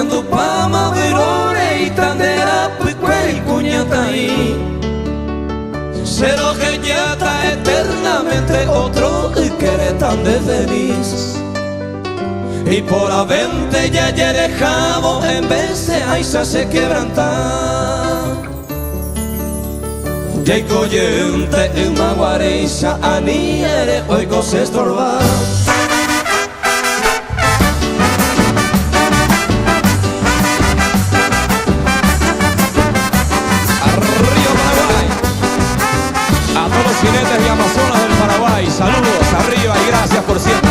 Añando pama verone y tandera pique y cuñata ahí. Cero que ya está eternamente otro y que eres tan de feliz. Y por la vente ya dejamos en vez de aisa se quebrantar. Y coyente en maguareisa aniere oigo se estorbar. Jinetes y Amazonas del Paraguay, saludos arriba y gracias por siempre.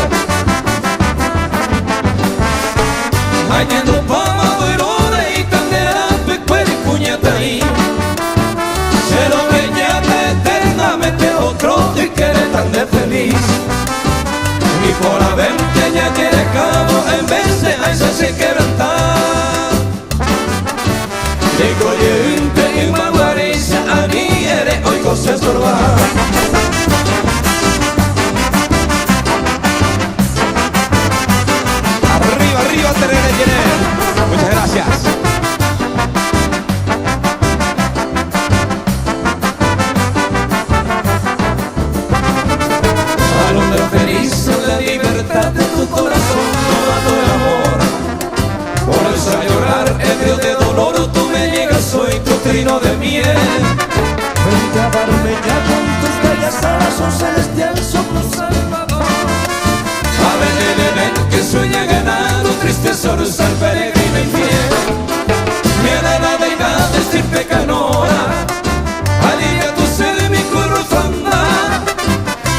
Añando pama verone y tandera picuera y puñeta ahí. Cero que ya te eternamente otro y que eres tan de feliz. Y por la vente ya quieres cabo en vez de aisa se quebrantar. Y coyente en maguareisa a mí eres hoy cosa estorbar. Arriba, arriba, Terere Llener. Muchas gracias. Balón de feliz en la libertad de tu corazón, todo el amor. Por eso a llorar, ebrio de dolor, tú me llegas, soy tu trino de miel. Frente a Barbeña con tus bellas alas, un celestial soplo salvador. Ave de que sueña ganar un triste sol, ser peregrino y fiel. Viene la deidad de estirpe canora, alivia tu ser mi currufanda.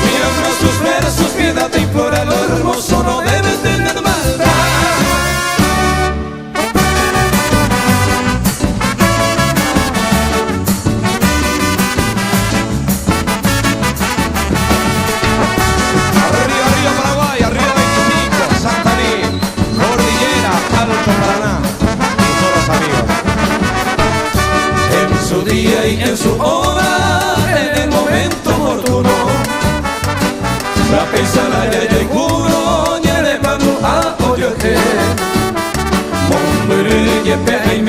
Mi alma sus versos, piedad te implora, lo hermoso no debes tener maldad. Y en su hora, en el momento oportuno, la pesada ya y curo, ya le mando a oye, hombre, y